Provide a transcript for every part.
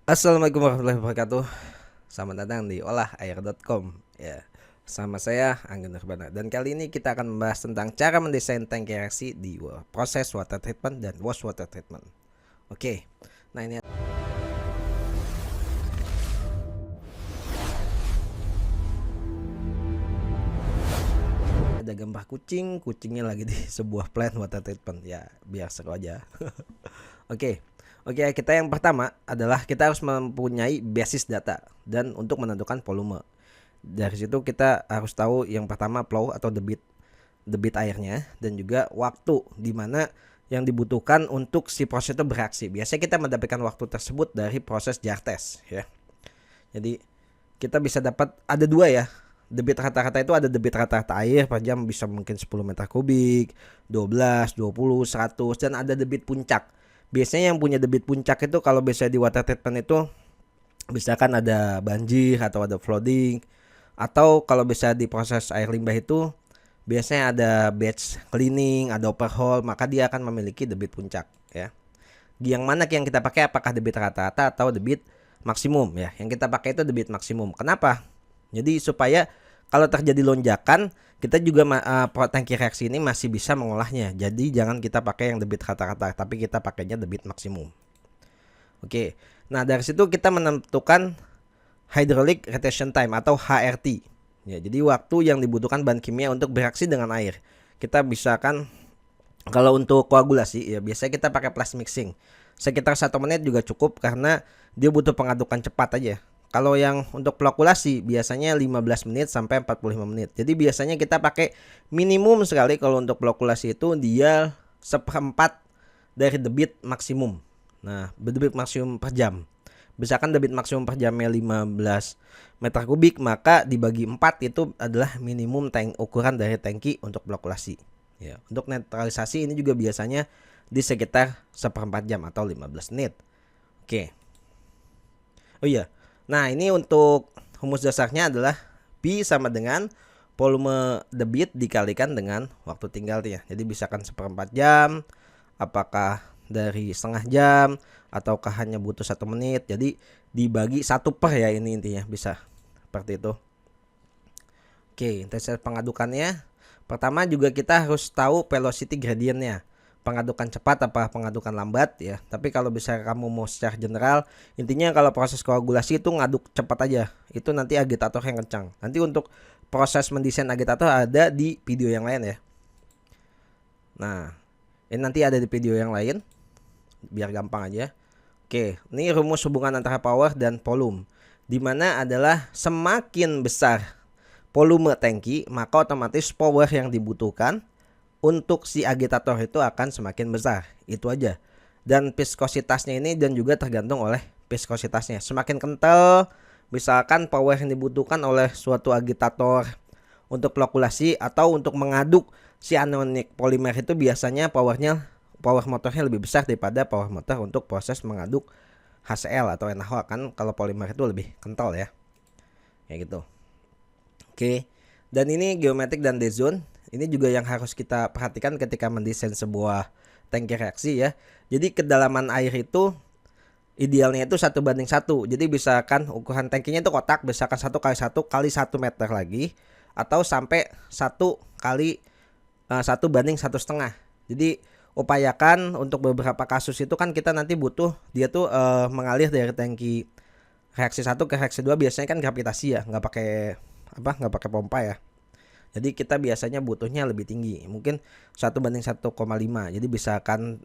Assalamualaikum warahmatullahi wabarakatuh. Selamat datang di olahair.com ya. Sama saya Anggun Nurbana dan kali ini kita akan membahas tentang cara mendesain tangki reaksi di proses water treatment dan waste water treatment. Oke. Nah, ini ada gambar kucingnya lagi di sebuah plant water treatment ya, biar seru aja. Oke. Oke, kita yang pertama adalah kita harus mempunyai basis data dan untuk menentukan volume. Dari situ kita harus tahu yang pertama flow atau debit airnya dan juga waktu di mana yang dibutuhkan untuk si proses itu bereaksi. Biasanya kita mendapatkan waktu tersebut dari proses jar test ya. Jadi kita bisa dapat ada dua ya. Debit rata-rata itu ada debit rata-rata air per jam bisa mungkin 10 meter kubik, 12, 20, 100 dan ada debit puncak. Biasanya yang punya debit puncak itu kalau biasanya di water treatment itu misalkan ada banjir atau ada flooding atau kalau bisa di proses air limbah itu biasanya ada batch cleaning, ada overhaul, maka dia akan memiliki debit puncak ya. Yang mana yang kita pakai, apakah debit rata-rata atau debit maksimum ya. Yang kita pakai itu debit maksimum. Kenapa? Jadi supaya kalau terjadi lonjakan kita juga tangki reaksi ini masih bisa mengolahnya. Jadi jangan kita pakai yang debit rata-rata, tapi kita pakainya debit maksimum. Oke. Nah, dari situ kita menentukan hydraulic retention time atau HRT. Ya, jadi waktu yang dibutuhkan bahan kimia untuk bereaksi dengan air. Kita bisa kan kalau untuk koagulasi ya biasanya kita pakai flash mixing. Sekitar 1 menit juga cukup karena dia butuh pengadukan cepat aja. Kalau yang untuk flokulasi biasanya 15 menit sampai 45 menit. Jadi biasanya kita pakai minimum sekali kalau untuk flokulasi itu dia seperempat dari debit maksimum. Nah, debit maksimum per jam. Misalkan debit maksimum per jamnya 15 meter kubik, maka dibagi 4 itu adalah minimum ukuran dari tangki untuk flokulasi. Ya, untuk netralisasi ini juga biasanya di sekitar seperempat jam atau 15 menit. Oke. Oh iya. Nah, ini untuk rumus dasarnya adalah P sama dengan volume debit dikalikan dengan waktu tinggal ya. Jadi misalkan seperempat jam, apakah dari setengah jam ataukah hanya butuh 1 menit. Jadi dibagi 1/, ya, ini intinya bisa seperti itu. Oke, intensitas pengadukannya. Pertama juga kita harus tahu velocity gradientnya. Pengadukan cepat apa pengadukan lambat ya. Tapi kalau bisa kamu mau secara general, intinya kalau proses koagulasi itu ngaduk cepat aja. Itu nanti agitator yang kencang. Nanti untuk proses mendesain agitator ada di video yang lain ya. Nah, ini nanti ada di video yang lain biar gampang aja. Oke, ini rumus hubungan antara power dan volume. Dimana adalah semakin besar volume tangki, maka otomatis power yang dibutuhkan untuk si agitator itu akan semakin besar. Itu aja. Dan viskositasnya ini dan juga tergantung oleh viskositasnya. Semakin kental, misalkan power yang dibutuhkan oleh suatu agitator untuk flokulasi atau untuk mengaduk si anionic polimer itu biasanya power motornya lebih besar daripada power motor untuk proses mengaduk HCl atau NaOH, kan kalau polimer itu lebih kental ya. Kayak gitu. Oke. Dan ini geometrik dan dead zone. Ini juga yang harus kita perhatikan ketika mendesain sebuah tangki reaksi ya. Jadi kedalaman air itu idealnya itu 1:1. Jadi misalkan ukuran tangkinya itu kotak, misalkan 1x1 x 1 meter lagi, atau sampai 1:1,5. Jadi upayakan untuk beberapa kasus itu kan kita nanti butuh dia tuh mengalir dari tangki reaksi 1 ke reaksi 2 biasanya kan gravitasi ya, nggak pakai pompa ya. Jadi kita biasanya butuhnya lebih tinggi, mungkin 1:1,5. Jadi misalkan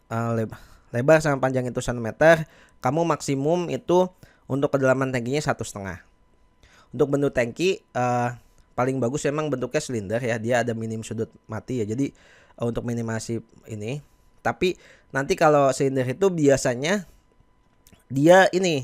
lebar sama panjang itu 1 meter, kamu maksimum itu untuk kedalaman tangkinya 1,5. Untuk bentuk tangki paling bagus memang bentuknya silinder ya, dia ada minim sudut mati ya. Jadi untuk minimasi ini. Tapi nanti kalau silinder itu biasanya dia ini,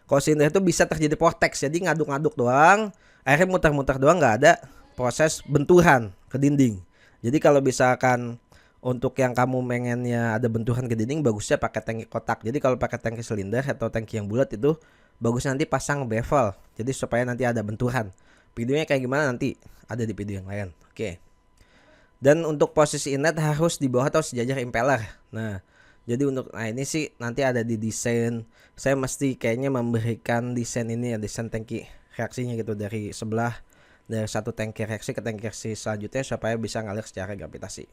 kalau silinder itu bisa terjadi vortex, jadi ngaduk-ngaduk doang, airnya muter-muter doang, nggak ada proses benturan ke dinding. Jadi kalau misalkan untuk yang kamu pengennya ada benturan ke dinding, bagusnya pakai tangki kotak. Jadi kalau pakai tangki silinder atau tangki yang bulat itu bagus nanti pasang bevel. Jadi supaya nanti ada benturan. Videonya kayak gimana nanti ada di video yang lain. Oke. Dan untuk posisi inlet harus di bawah atau sejajar impeller. Nah, Jadi untuk nah ini sih nanti ada di desain. Saya mesti kayaknya memberikan desain ini ya, desain tangki reaksinya gitu dari sebelah, dari satu tangki reaksi ke tangki reaksi selanjutnya supaya bisa ngalir secara gravitasi.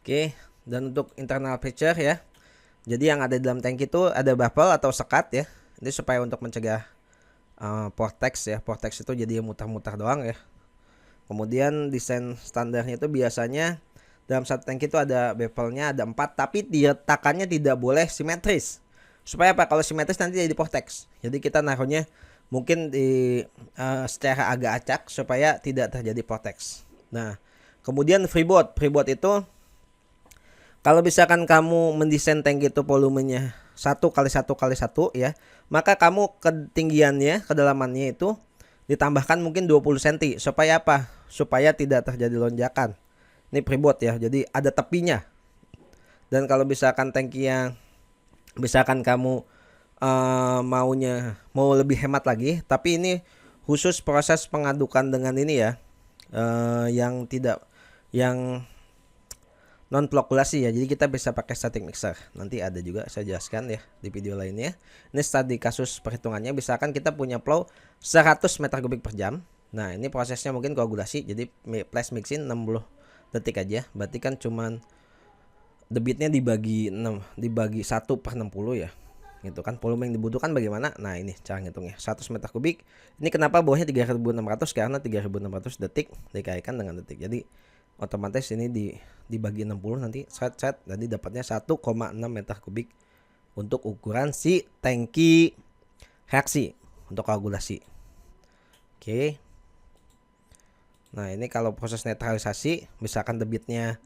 Oke, dan untuk internal pressure ya. Jadi yang ada di dalam tangki itu ada bubble atau sekat ya. Ini supaya untuk mencegah vortex ya. Vortex itu jadi mutar-mutar doang ya. Kemudian desain standarnya itu biasanya dalam satu tangki itu ada bevelnya ada 4, tapi diletakkannya tidak boleh simetris. Supaya apa? Kalau simetris nanti jadi vortex. Jadi kita naruhnya mungkin di secara agak acak supaya tidak terjadi vortex. Nah, kemudian freeboard. Freeboard itu kalau misalkan kamu mendesain tangki itu volumenya 1x1x1 ya, maka kamu ketinggiannya, kedalamannya itu ditambahkan mungkin 20 cm supaya apa? Supaya tidak terjadi lonjakan. Ini freeboard ya, jadi ada tepinya. Dan kalau misalkan tangki yang misalkan kamu mau lebih hemat lagi, tapi ini khusus proses pengadukan dengan ini ya, yang non flokulasi ya. Jadi kita bisa pakai static mixer. Nanti ada juga saya jelaskan ya di video lainnya. Ini tadi kasus perhitungannya, misalkan kita punya flow 100 meter kubik per jam. Nah, ini prosesnya mungkin koagulasi. Jadi flash mixing 60 detik aja. Berarti kan cuman debitnya dibagi 1/60 ya. Gitu kan. Volume yang dibutuhkan bagaimana? Nah, ini cara ngitungnya. 100 meter kubik. Ini kenapa bawahnya 3600? Karena 3600 detik dikalikan dengan detik. Jadi otomatis ini dibagi 60 nanti set jadi dapatnya 1,6 meter kubik untuk ukuran si tangki reaksi untuk koagulasi. Oke. Nah, ini kalau proses netralisasi misalkan debitnya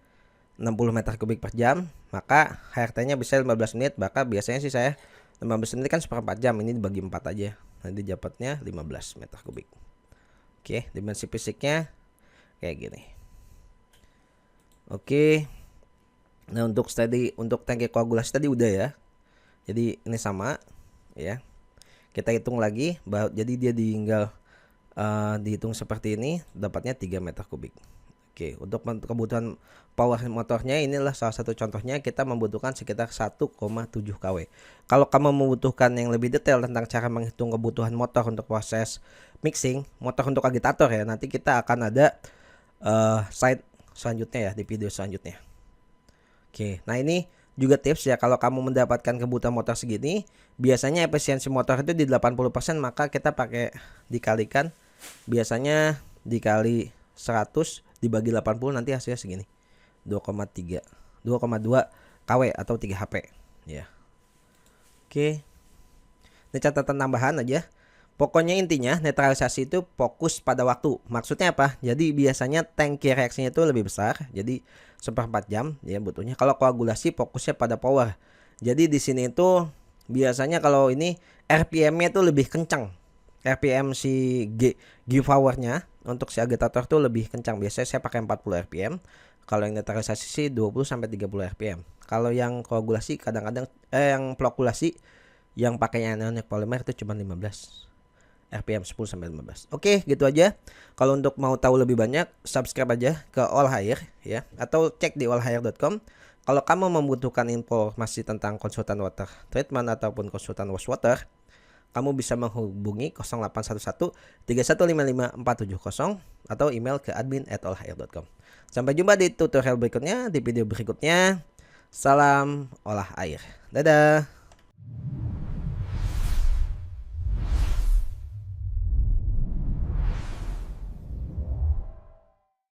60 meter kubik per jam, maka HRT-nya bisa 15 menit. Maka biasanya sih saya 15 menit kan seperempat jam, ini dibagi 4 aja. Nanti dapatnya 15 meter kubik. Oke, dimensi fisiknya kayak gini. Oke. Nah, untuk tangki koagulasi tadi udah ya. Jadi ini sama ya. Kita hitung lagi, jadi dia tinggal dihitung seperti ini, dapatnya 3 meter kubik. Oke, untuk kebutuhan power motornya inilah salah satu contohnya, kita membutuhkan sekitar 1,7 kW. Kalau kamu membutuhkan yang lebih detail tentang cara menghitung kebutuhan motor untuk proses mixing, motor untuk agitator ya, nanti kita akan ada slide selanjutnya ya di video selanjutnya. Oke, nah ini juga tips ya, kalau kamu mendapatkan kebutuhan motor segini, biasanya efisiensi motor itu di 80%, maka kita pakai dikalikan, biasanya dikali 100 dibagi 80 nanti hasilnya segini. 2,2 kW atau 3 HP ya. Oke. Ini catatan tambahan aja. Pokoknya intinya netralisasi itu fokus pada waktu. Maksudnya apa? Jadi biasanya tangki reaksinya itu lebih besar. Jadi 1/4 jam ya butuhnya. Kalau koagulasi fokusnya pada power. Jadi di sini itu biasanya kalau ini RPM-nya itu lebih kencang. RPM si G-powernya untuk si agitator tuh lebih kencang. Biasanya saya pakai 40 RPM. Kalau yang netralisasi sih 20 sampai 30 RPM. Kalau yang koagulasi kadang-kadang yang flokulasi yang pakainya anionic polymer itu cuma 15 RPM, 10 sampai 15. Oke, gitu aja. Kalau untuk mau tahu lebih banyak, subscribe aja ke All Hire ya, atau cek di allhire.com. Kalau kamu membutuhkan informasi tentang konsultan water treatment ataupun konsultan wastewater, kamu bisa menghubungi 0811 3155 470 atau email ke admin@allhire.com. Sampai jumpa di tutorial berikutnya, di video berikutnya. Salam olah air. Dadah.